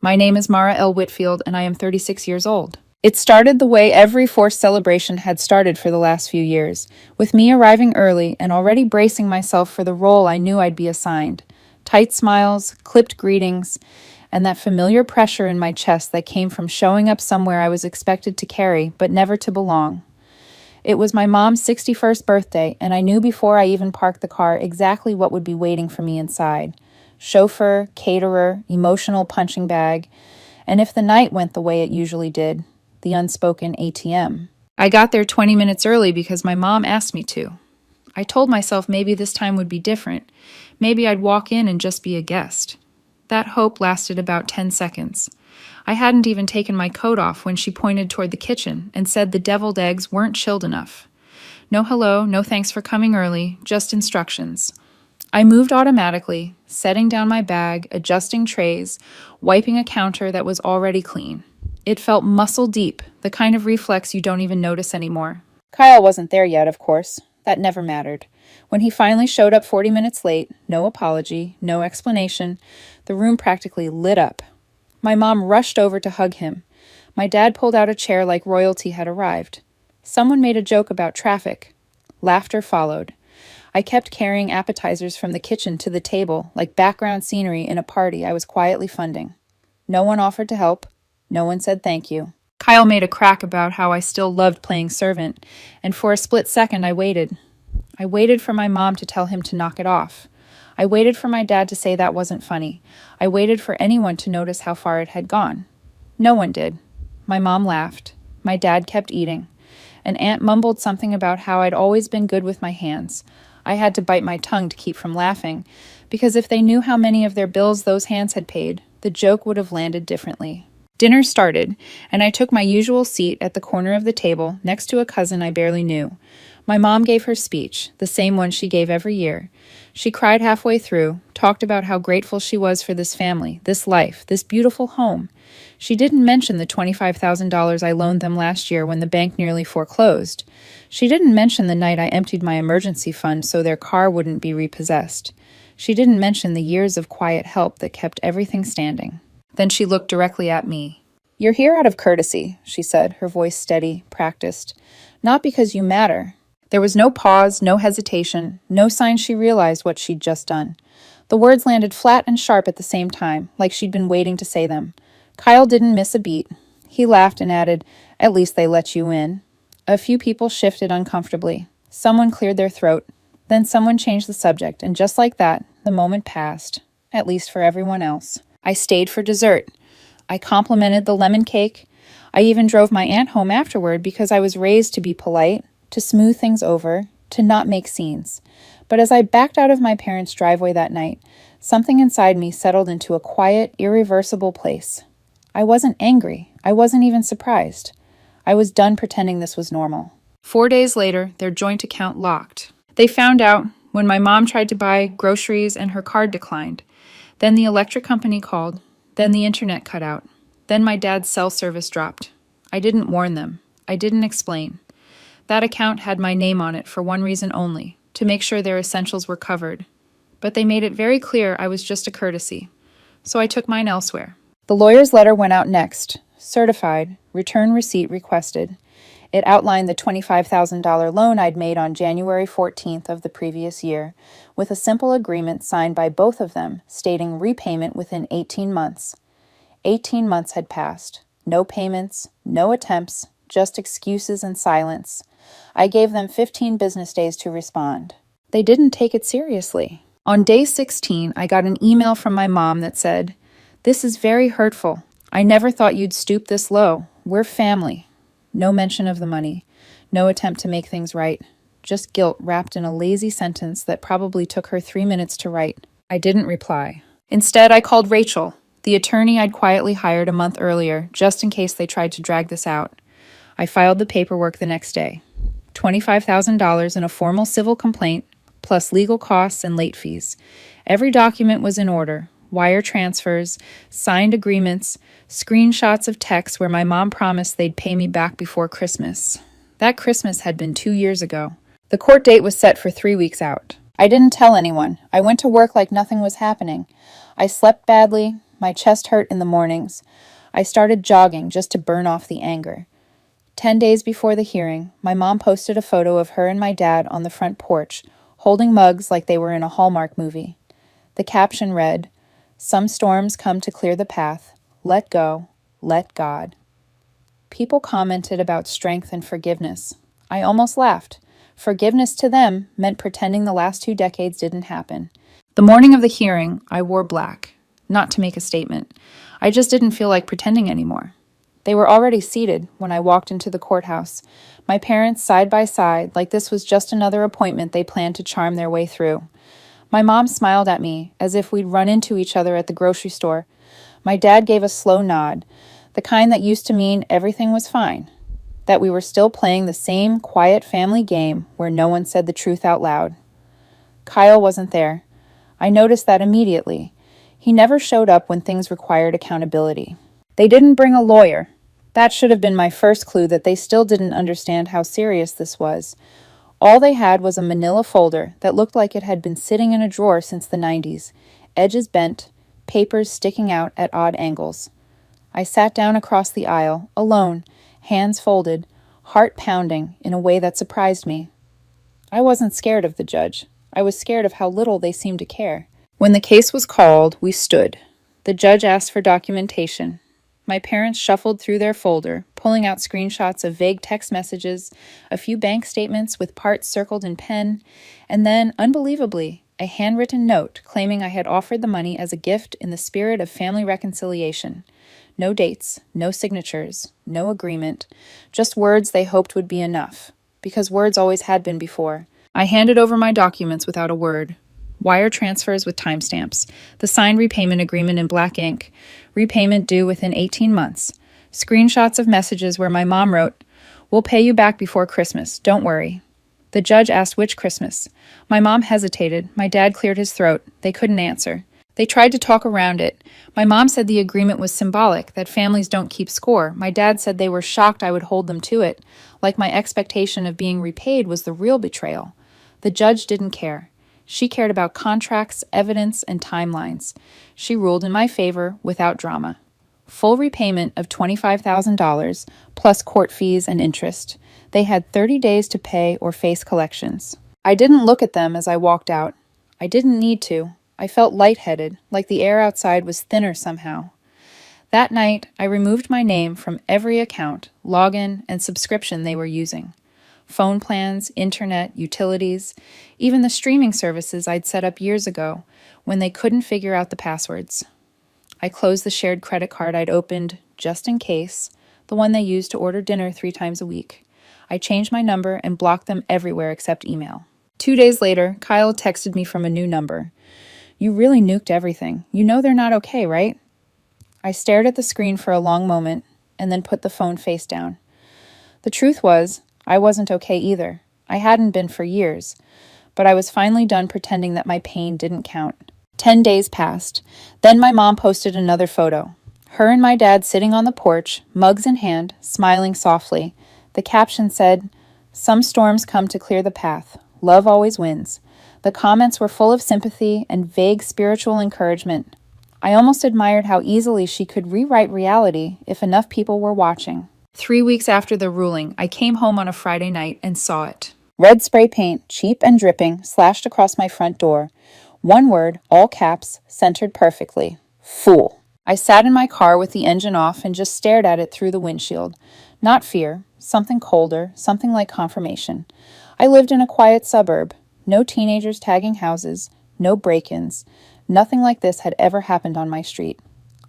My name is Mara L. Whitfield, and I am 36 years old. It started the way every forced celebration had started for the last few years, with me arriving early and already bracing myself for the role I knew I'd be assigned. Tight smiles, clipped greetings, and that familiar pressure in my chest that came from showing up somewhere I was expected to carry, but never to belong. It was my mom's 61st birthday, and I knew before I even parked the car exactly what would be waiting for me inside. Chauffeur, caterer, emotional punching bag, and if the night went the way it usually did, the unspoken ATM. I got there 20 minutes early because my mom asked me to. I told myself maybe this time would be different. Maybe I'd walk in and just be a guest. That hope lasted about 10 seconds. I hadn't even taken my coat off when she pointed toward the kitchen and said the deviled eggs weren't chilled enough. No hello, no thanks for coming early, just instructions. I moved automatically, setting down my bag, adjusting trays, wiping a counter that was already clean. It felt muscle deep, the kind of reflex you don't even notice anymore. Kyle wasn't there yet, of course. That never mattered. When he finally showed up 40 minutes late, no apology, no explanation, the room practically lit up. My mom rushed over to hug him. My dad pulled out a chair like royalty had arrived. Someone made a joke about traffic. Laughter followed. I kept carrying appetizers from the kitchen to the table like background scenery in a party I was quietly funding. No one offered to help. No one said thank you. Kyle made a crack about how I still loved playing servant, and for a split second I waited. I waited for my mom to tell him to knock it off. I waited for my dad to say that wasn't funny. I waited for anyone to notice how far it had gone. No one did. My mom laughed. My dad kept eating. An aunt mumbled something about how I'd always been good with my hands. I had to bite my tongue to keep from laughing, because if they knew how many of their bills those hands had paid, the joke would have landed differently. Dinner started, and I took my usual seat at the corner of the table next to a cousin I barely knew. My mom gave her speech, the same one she gave every year. She cried halfway through, talked about how grateful she was for this family, this life, this beautiful home. She didn't mention the $25,000 I loaned them last year when the bank nearly foreclosed. She didn't mention the night I emptied my emergency fund so their car wouldn't be repossessed. She didn't mention the years of quiet help that kept everything standing. Then she looked directly at me. "You're here out of courtesy," she said, her voice steady, practiced. "Not because you matter." There was no pause, no hesitation, no sign she realized what she'd just done. The words landed flat and sharp at the same time, like she'd been waiting to say them. Kyle didn't miss a beat. He laughed and added, "At least they let you in." A few people shifted uncomfortably. Someone cleared their throat. Then someone changed the subject, and just like that, the moment passed, at least for everyone else. I stayed for dessert. I complimented the lemon cake. I even drove my aunt home afterward because I was raised to be polite, to smooth things over, to not make scenes. But as I backed out of my parents' driveway that night, something inside me settled into a quiet, irreversible place. I wasn't angry. I wasn't even surprised. I was done pretending this was normal. 4 days later, their joint account locked. They found out when my mom tried to buy groceries and her card declined. Then the electric company called. Then the internet cut out. Then my dad's cell service dropped. I didn't warn them. I didn't explain. That account had my name on it for one reason only, to make sure their essentials were covered. But they made it very clear I was just a courtesy. So I took mine elsewhere. The lawyer's letter went out next. Certified, return receipt requested. It outlined the $25,000 loan I'd made on January 14th of the previous year, with a simple agreement signed by both of them stating repayment within 18 months. 18 months had passed. No payments, no attempts, just excuses and silence. I gave them 15 business days to respond. They didn't take it seriously. On day 16, I got an email from my mom that said, "This is very hurtful. I never thought you'd stoop this low. We're family." No mention of the money. No attempt to make things right. Just guilt wrapped in a lazy sentence that probably took her 3 minutes to write. I didn't reply. Instead, I called Rachel, the attorney I'd quietly hired a month earlier, just in case they tried to drag this out. I filed the paperwork the next day. $25,000 in a formal civil complaint, plus legal costs and late fees. Every document was in order. Wire transfers, signed agreements, screenshots of texts where my mom promised they'd pay me back before Christmas. That Christmas had been 2 years ago. The court date was set for 3 weeks out. I didn't tell anyone. I went to work like nothing was happening. I slept badly. My chest hurt in the mornings. I started jogging just to burn off the anger. 10 days before the hearing, my mom posted a photo of her and my dad on the front porch, holding mugs like they were in a Hallmark movie. The caption read, "Some storms come to clear the path. Let go. Let God." People commented about strength and forgiveness. I almost laughed. Forgiveness to them meant pretending the last 2 decades didn't happen. The morning of the hearing, I wore black. Not to make a statement. I just didn't feel like pretending anymore. They were already seated when I walked into the courthouse, my parents side by side, like this was just another appointment they planned to charm their way through. My mom smiled at me as if we'd run into each other at the grocery store. My dad gave a slow nod, the kind that used to mean everything was fine, that we were still playing the same quiet family game where no one said the truth out loud. Kyle wasn't there. I noticed that immediately. He never showed up when things required accountability. They didn't bring a lawyer. That should have been my first clue that they still didn't understand how serious this was. All they had was a manila folder that looked like it had been sitting in a drawer since the 90s, edges bent, papers sticking out at odd angles. I sat down across the aisle, alone, hands folded, heart pounding in a way that surprised me. I wasn't scared of the judge. I was scared of how little they seemed to care. When the case was called, we stood. The judge asked for documentation. My parents shuffled through their folder, pulling out screenshots of vague text messages, a few bank statements with parts circled in pen, and then, unbelievably, a handwritten note claiming I had offered the money as a gift in the spirit of family reconciliation. No dates, no signatures, no agreement, just words they hoped would be enough, because words always had been before. I handed over my documents without a word. Wire transfers with timestamps, the signed repayment agreement in black ink, repayment due within 18 months, screenshots of messages where my mom wrote, "We'll pay you back before Christmas, don't worry." The judge asked which Christmas. My mom hesitated. My dad cleared his throat. They couldn't answer. They tried to talk around it. My mom said the agreement was symbolic, that families don't keep score. My dad said they were shocked I would hold them to it, like my expectation of being repaid was the real betrayal. The judge didn't care. She cared about contracts, evidence, and timelines. She ruled in my favor without drama. Full repayment of $25,000 plus court fees and interest. They had 30 days to pay or face collections. I didn't look at them as I walked out. I didn't need to. I felt lightheaded, like the air outside was thinner somehow. That night, I removed my name from every account, login, and subscription they were using. Phone plans, internet, utilities, even the streaming services I'd set up years ago when they couldn't figure out the passwords. I closed the shared credit card I'd opened just in case, the one they used to order dinner 3 times a week. I changed my number and blocked them everywhere except email. 2 days later, Kyle texted me from a new number. "You really nuked everything. You know they're not okay, right?" I stared at the screen for a long moment and then put the phone face down. The truth was, I wasn't okay either. I hadn't been for years, but I was finally done pretending that my pain didn't count. 10 days passed. Then my mom posted another photo. Her and my dad sitting on the porch, mugs in hand, smiling softly. The caption said, "Some storms come to clear the path. Love always wins." The comments were full of sympathy and vague spiritual encouragement. I almost admired how easily she could rewrite reality if enough people were watching. 3 weeks after the ruling, I came home on a Friday night and saw it. Red spray paint, cheap and dripping, slashed across my front door. One word, all caps, centered perfectly. Fool. I sat in my car with the engine off and just stared at it through the windshield. Not fear, something colder, something like confirmation. I lived in a quiet suburb. No teenagers tagging houses, no break-ins. Nothing like this had ever happened on my street.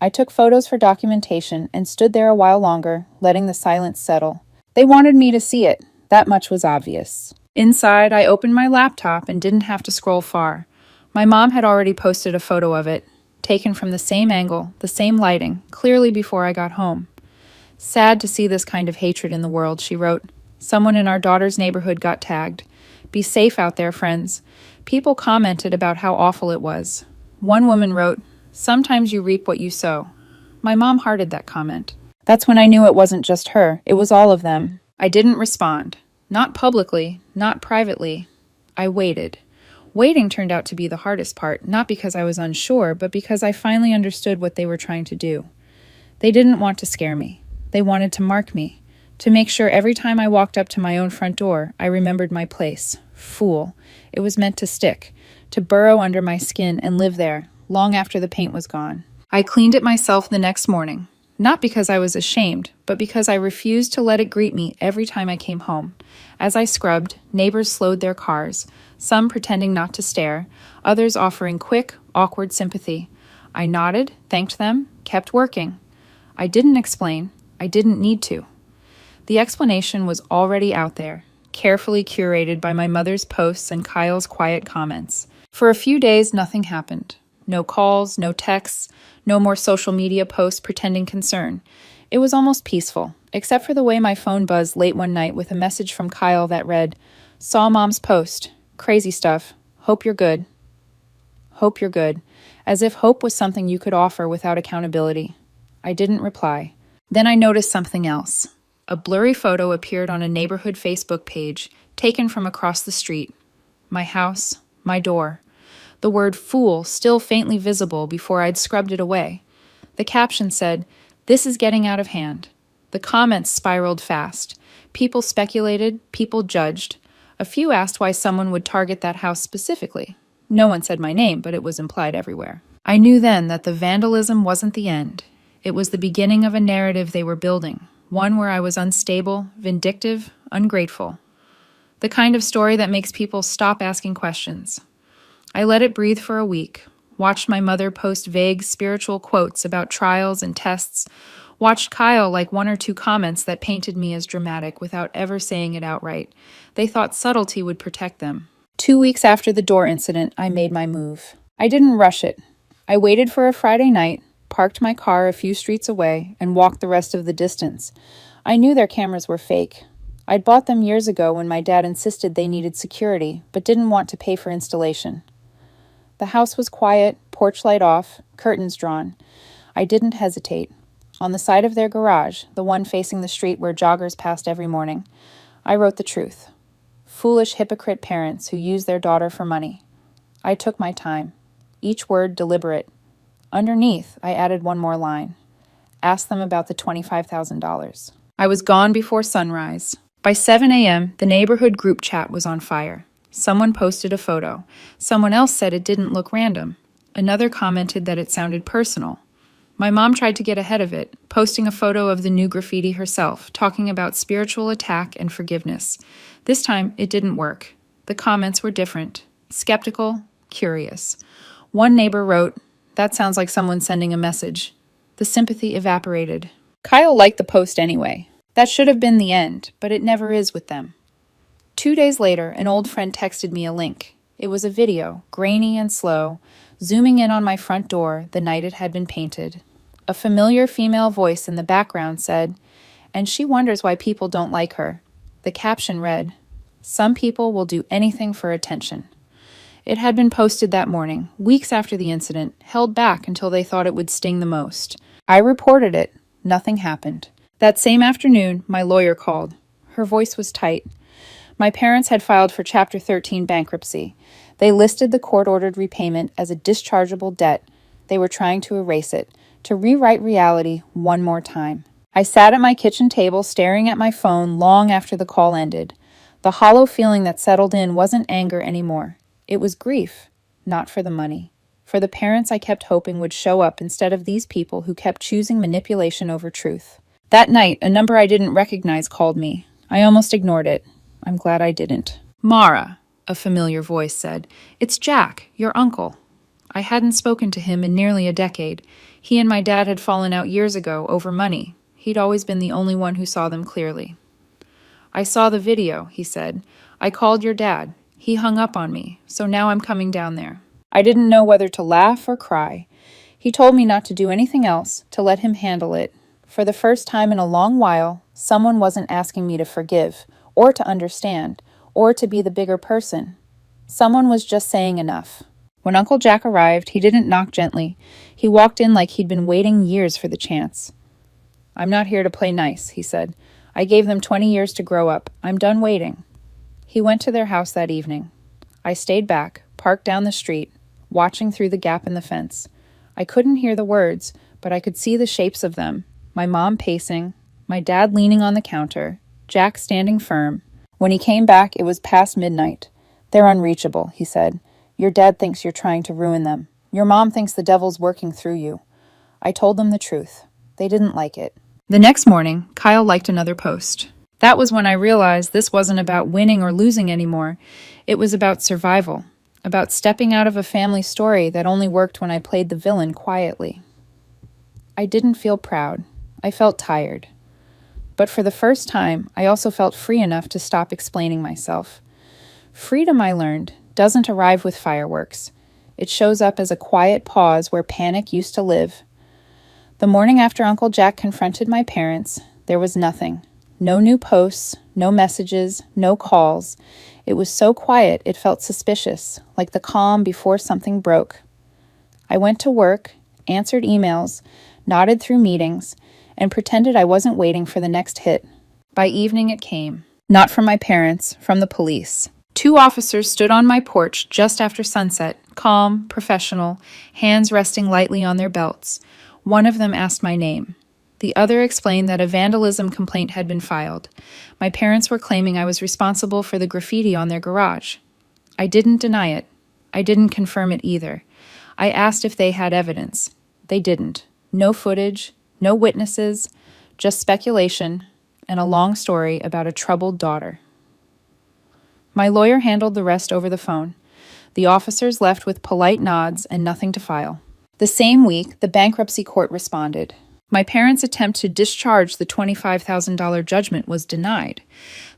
I took photos for documentation and stood there a while longer, letting the silence settle. They wanted me to see it. That much was obvious. Inside, I opened my laptop and didn't have to scroll far. My mom had already posted a photo of it, taken from the same angle, the same lighting, clearly before I got home. "Sad to see this kind of hatred in the world," she wrote. "Someone in our daughter's neighborhood got tagged. Be safe out there, friends." People commented about how awful it was. One woman wrote, "Sometimes you reap what you sow." My mom hearted that comment. That's when I knew it wasn't just her, it was all of them. I didn't respond. Not publicly, not privately. I waited. Waiting turned out to be the hardest part, not because I was unsure, but because I finally understood what they were trying to do. They didn't want to scare me. They wanted to mark me, to make sure every time I walked up to my own front door, I remembered my place. Fool. It was meant to stick, to burrow under my skin and live there, long after the paint was gone. I cleaned it myself the next morning, not because I was ashamed, but because I refused to let it greet me every time I came home. As I scrubbed, neighbors slowed their cars, some pretending not to stare, others offering quick, awkward sympathy. I nodded, thanked them, kept working. I didn't explain. I didn't need to. The explanation was already out there, carefully curated by my mother's posts and Kyle's quiet comments. For a few days, nothing happened. No calls, no texts, no more social media posts pretending concern. It was almost peaceful, except for the way my phone buzzed late one night with a message from Kyle that read, "Saw Mom's post. Crazy stuff. Hope you're good." Hope you're good. As if hope was something you could offer without accountability. I didn't reply. Then I noticed something else. A blurry photo appeared on a neighborhood Facebook page, taken from across the street. My house, my door. The word fool still faintly visible before I'd scrubbed it away. The caption said, "This is getting out of hand." The comments spiraled fast. People speculated, people judged. A few asked why someone would target that house specifically. No one said my name, but it was implied everywhere. I knew then that the vandalism wasn't the end. It was the beginning of a narrative they were building, one where I was unstable, vindictive, ungrateful. The kind of story that makes people stop asking questions. I let it breathe for a week, watched my mother post vague spiritual quotes about trials and tests, watched Kyle like one or two comments that painted me as dramatic without ever saying it outright. They thought subtlety would protect them. 2 weeks after the door incident, I made my move. I didn't rush it. I waited for a Friday night, parked my car a few streets away, and walked the rest of the distance. I knew their cameras were fake. I'd bought them years ago when my dad insisted they needed security, but didn't want to pay for installation. The house was quiet, porch light off, curtains drawn. I didn't hesitate. On the side of their garage, the one facing the street where joggers passed every morning, I wrote the truth. Foolish hypocrite parents who use their daughter for money. I took my time, each word deliberate. Underneath, I added one more line. Ask them about the $25,000. I was gone before sunrise. By 7 a.m., the neighborhood group chat was on fire. Someone posted a photo. Someone else said it didn't look random. Another commented that it sounded personal. My mom tried to get ahead of it, posting a photo of the new graffiti herself, talking about spiritual attack and forgiveness. This time, it didn't work. The comments were different. Skeptical, curious. One neighbor wrote, "That sounds like someone sending a message." The sympathy evaporated. Kyle liked the post anyway. That should have been the end, but it never is with them. 2 days later, an old friend texted me a link. It was a video, grainy and slow, zooming in on my front door the night it had been painted. A familiar female voice in the background said, "And she wonders why people don't like her." The caption read, "Some people will do anything for attention." It had been posted that morning, weeks after the incident, held back until they thought it would sting the most. I reported it. Nothing happened. That same afternoon, my lawyer called. Her voice was tight. My parents had filed for Chapter 13 bankruptcy. They listed the court-ordered repayment as a dischargeable debt. They were trying to erase it, to rewrite reality one more time. I sat at my kitchen table staring at my phone long after the call ended. The hollow feeling that settled in wasn't anger anymore. It was grief, not for the money. For the parents I kept hoping would show up instead of these people who kept choosing manipulation over truth. That night, a number I didn't recognize called me. I almost ignored it. I'm glad I didn't. "Mara," a familiar voice said. "It's Jack, your uncle." I hadn't spoken to him in nearly a decade. He and my dad had fallen out years ago over money. He'd always been the only one who saw them clearly. "I saw the video," he said. "I called your dad. He hung up on me, so now I'm coming down there." I didn't know whether to laugh or cry. He told me not to do anything else, to let him handle it. For the first time in a long while, someone wasn't asking me to forgive, or to understand, or to be the bigger person. Someone was just saying enough. When Uncle Jack arrived, he didn't knock gently. He walked in like he'd been waiting years for the chance. "I'm not here to play nice," he said. "I gave them 20 years to grow up. I'm done waiting." He went to their house that evening. I stayed back, parked down the street, watching through the gap in the fence. I couldn't hear the words, but I could see the shapes of them. My mom pacing, my dad leaning on the counter, Jack standing firm. When he came back, it was past midnight. "They're unreachable," he said. "Your dad thinks you're trying to ruin them. Your mom thinks the devil's working through you." I told them the truth. They didn't like it. The next morning, Kyle liked another post. That was when I realized this wasn't about winning or losing anymore. It was about survival, about stepping out of a family story that only worked when I played the villain quietly. I didn't feel proud. I felt tired. But for the first time, I also felt free enough to stop explaining myself. Freedom, I learned, doesn't arrive with fireworks. It shows up as a quiet pause where panic used to live. The morning after Uncle Jack confronted my parents, there was nothing. No new posts, no messages, no calls. It was so quiet it felt suspicious, like the calm before something broke. I went to work, answered emails, nodded through meetings, and pretended I wasn't waiting for the next hit. By evening it came. Not from my parents, from the police. 2 officers stood on my porch just after sunset, calm, professional, hands resting lightly on their belts. One of them asked my name. The other explained that a vandalism complaint had been filed. My parents were claiming I was responsible for the graffiti on their garage. I didn't deny it. I didn't confirm it either. I asked if they had evidence. They didn't. No footage, no witnesses, just speculation and a long story about a troubled daughter. My lawyer handled the rest over the phone. The officers left with polite nods and nothing to file. The same week, the bankruptcy court responded. My parents' attempt to discharge the $25,000 judgment was denied.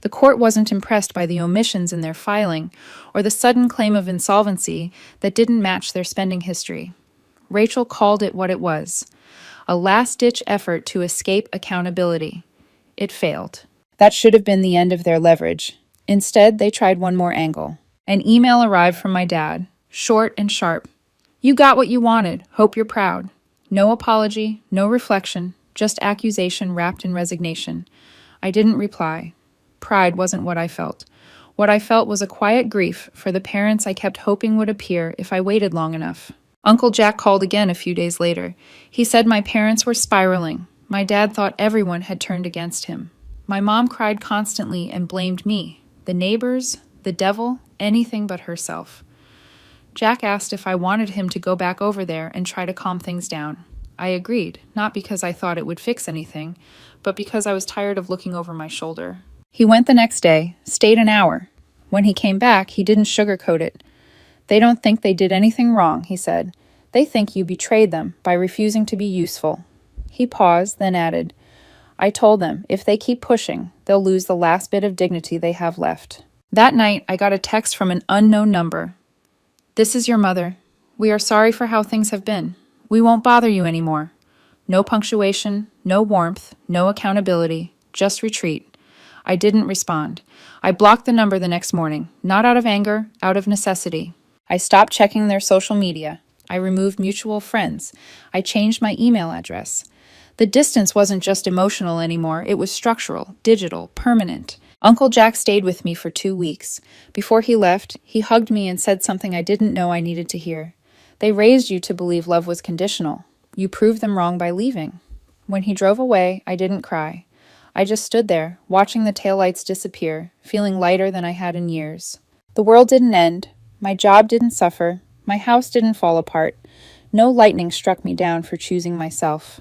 The court wasn't impressed by the omissions in their filing or the sudden claim of insolvency that didn't match their spending history. Rachel called it what it was, a last-ditch effort to escape accountability. It failed. That should have been the end of their leverage. Instead, they tried one more angle. An email arrived from my dad, short and sharp. "You got what you wanted. Hope you're proud." No apology, no reflection, just accusation wrapped in resignation. I didn't reply. Pride wasn't what I felt. What I felt was a quiet grief for the parents I kept hoping would appear if I waited long enough. Uncle Jack called again a few days later. He said my parents were spiraling. My dad thought everyone had turned against him. My mom cried constantly and blamed me, the neighbors, the devil, anything but herself. Jack asked if I wanted him to go back over there and try to calm things down. I agreed, not because I thought it would fix anything, but because I was tired of looking over my shoulder. He went the next day, stayed an hour. When he came back, he didn't sugarcoat it. "They don't think they did anything wrong," he said. "They think you betrayed them by refusing to be useful." He paused, then added, "I told them if they keep pushing, they'll lose the last bit of dignity they have left." That night, I got a text from an unknown number. "This is your mother. We are sorry for how things have been. We won't bother you anymore." No punctuation, no warmth, no accountability, just retreat. I didn't respond. I blocked the number the next morning, not out of anger, out of necessity. I stopped checking their social media. I removed mutual friends. I changed my email address. The distance wasn't just emotional anymore, it was structural, digital, permanent. Uncle Jack stayed with me for 2 weeks. Before he left, he hugged me and said something I didn't know I needed to hear. "They raised you to believe love was conditional. You proved them wrong by leaving." When he drove away, I didn't cry. I just stood there, watching the taillights disappear, feeling lighter than I had in years. The world didn't end. My job didn't suffer. My house didn't fall apart. No lightning struck me down for choosing myself.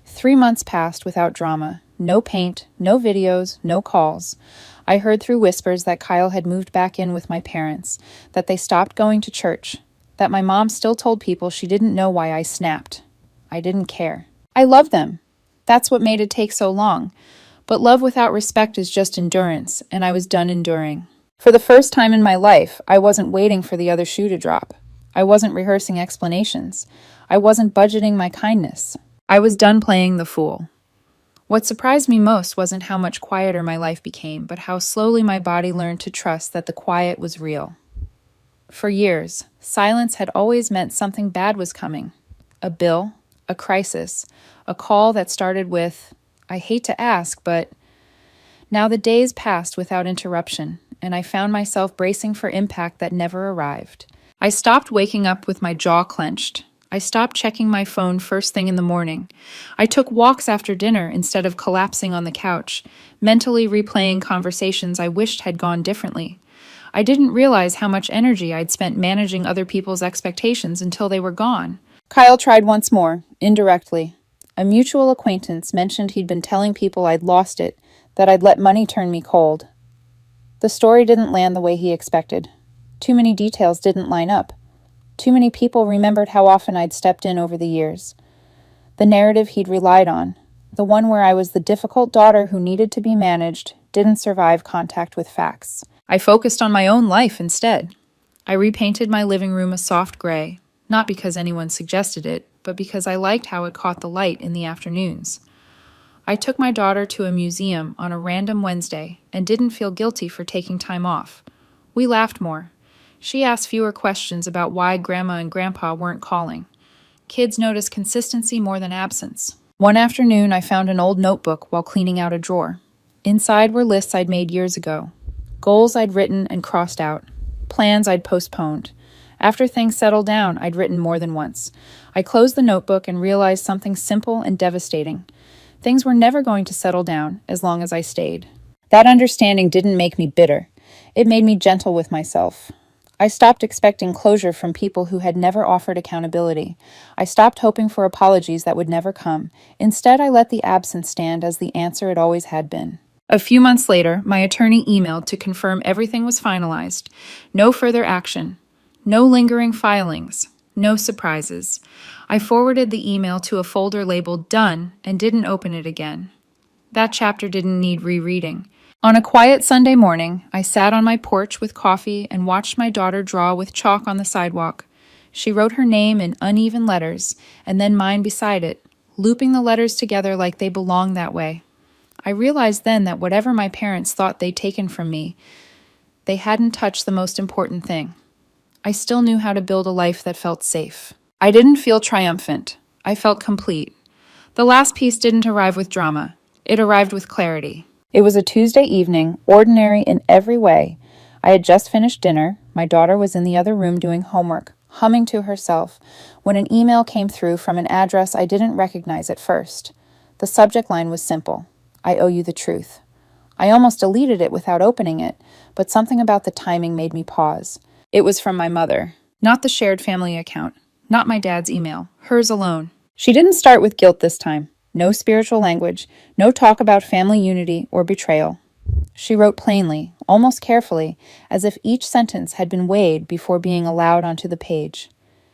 3 months passed without drama. No paint, no videos, no calls. I heard through whispers that Kyle had moved back in with my parents, that they stopped going to church, that my mom still told people she didn't know why I snapped. I didn't care. I loved them. That's what made it take so long. But love without respect is just endurance, and I was done enduring. For the first time in my life, I wasn't waiting for the other shoe to drop. I wasn't rehearsing explanations. I wasn't budgeting my kindness. I was done playing the fool. What surprised me most wasn't how much quieter my life became, but how slowly my body learned to trust that the quiet was real. For years, silence had always meant something bad was coming. A bill, a crisis, a call that started with, "I hate to ask, but..." Now the days passed without interruption, and I found myself bracing for impact that never arrived. I stopped waking up with my jaw clenched. I stopped checking my phone first thing in the morning. I took walks after dinner instead of collapsing on the couch, mentally replaying conversations I wished had gone differently. I didn't realize how much energy I'd spent managing other people's expectations until they were gone. Kyle tried once more, indirectly. A mutual acquaintance mentioned he'd been telling people I'd lost it, that I'd let money turn me cold. The story didn't land the way he expected. Too many details didn't line up. Too many people remembered how often I'd stepped in over the years. The narrative he'd relied on, the one where I was the difficult daughter who needed to be managed, didn't survive contact with facts. I focused on my own life instead. I repainted my living room a soft gray, not because anyone suggested it, but because I liked how it caught the light in the afternoons. I took my daughter to a museum on a random Wednesday and didn't feel guilty for taking time off. We laughed more. She asked fewer questions about why Grandma and Grandpa weren't calling. Kids notice consistency more than absence. One afternoon, I found an old notebook while cleaning out a drawer. Inside were lists I'd made years ago, goals I'd written and crossed out, plans I'd postponed. After things settled down, I'd written more than once. I closed the notebook and realized something simple and devastating. Things were never going to settle down as long as I stayed. That understanding didn't make me bitter. It made me gentle with myself. I stopped expecting closure from people who had never offered accountability. I stopped hoping for apologies that would never come. Instead, I let the absence stand as the answer it always had been. A few months later, my attorney emailed to confirm everything was finalized. No further action. No lingering filings. No surprises. I forwarded the email to a folder labeled Done and didn't open it again. That chapter didn't need rereading. On a quiet Sunday morning, I sat on my porch with coffee and watched my daughter draw with chalk on the sidewalk. She wrote her name in uneven letters, and then mine beside it, looping the letters together like they belonged that way. I realized then that whatever my parents thought they'd taken from me, they hadn't touched the most important thing. I still knew how to build a life that felt safe. I didn't feel triumphant. I felt complete. The last piece didn't arrive with drama. It arrived with clarity. It was a Tuesday evening, ordinary in every way. I had just finished dinner. My daughter was in the other room doing homework, humming to herself, when an email came through from an address I didn't recognize at first. The subject line was simple: I owe you the truth. I almost deleted it without opening it, but something about the timing made me pause. It was from my mother, not the shared family account, not my dad's email, hers alone. She didn't start with guilt this time. No spiritual language, no talk about family unity or betrayal. She wrote plainly, almost carefully, as if each sentence had been weighed before being allowed onto the page.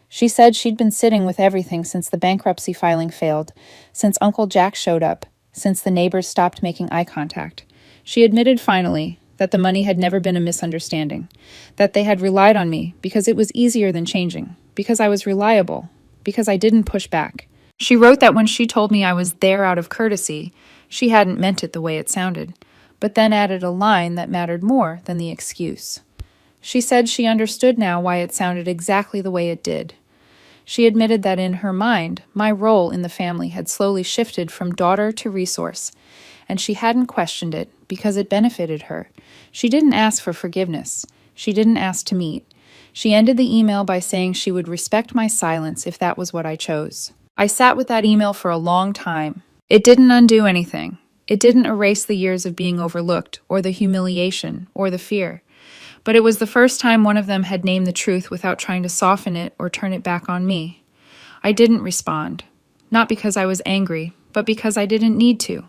She said she'd been sitting with everything since the bankruptcy filing failed, since Uncle Jack showed up, since the neighbors stopped making eye contact. She admitted finally that the money had never been a misunderstanding, that they had relied on me because it was easier than changing, because I was reliable, because I didn't push back. She wrote that when she told me I was there out of courtesy, she hadn't meant it the way it sounded, but then added a line that mattered more than the excuse. She said she understood now why it sounded exactly the way it did. She admitted that in her mind, my role in the family had slowly shifted from daughter to resource, and she hadn't questioned it because it benefited her. She didn't ask for forgiveness. She didn't ask to meet. She ended the email by saying she would respect my silence if that was what I chose. I sat with that email for a long time. It didn't undo anything. It didn't erase the years of being overlooked, or the humiliation, or the fear. But it was the first time one of them had named the truth without trying to soften it or turn it back on me. I didn't respond. Not because I was angry, but because I didn't need to.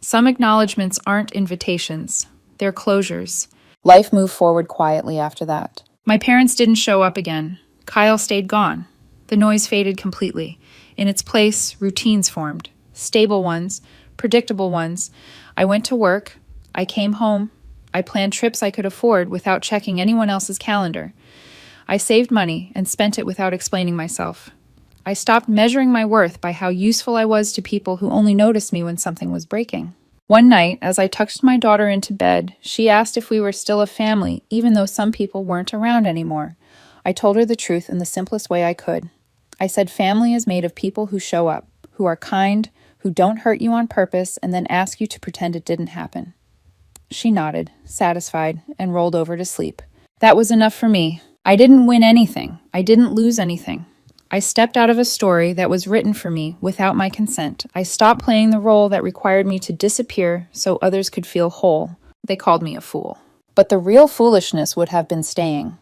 Some acknowledgments aren't invitations. They're closures. Life moved forward quietly after that. My parents didn't show up again. Kyle stayed gone. The noise faded completely. In its place, routines formed. Stable ones, predictable ones. I went to work. I came home. I planned trips I could afford without checking anyone else's calendar. I saved money and spent it without explaining myself. I stopped measuring my worth by how useful I was to people who only noticed me when something was breaking. One night, as I tucked my daughter into bed, she asked if we were still a family, even though some people weren't around anymore. I told her the truth in the simplest way I could. I said family is made of people who show up, who are kind, who don't hurt you on purpose and then ask you to pretend it didn't happen. She nodded, satisfied, and rolled over to sleep. That was enough for me. I didn't win anything. I didn't lose anything. I stepped out of a story that was written for me without my consent. I stopped playing the role that required me to disappear so others could feel whole. They called me a fool. But the real foolishness would have been staying.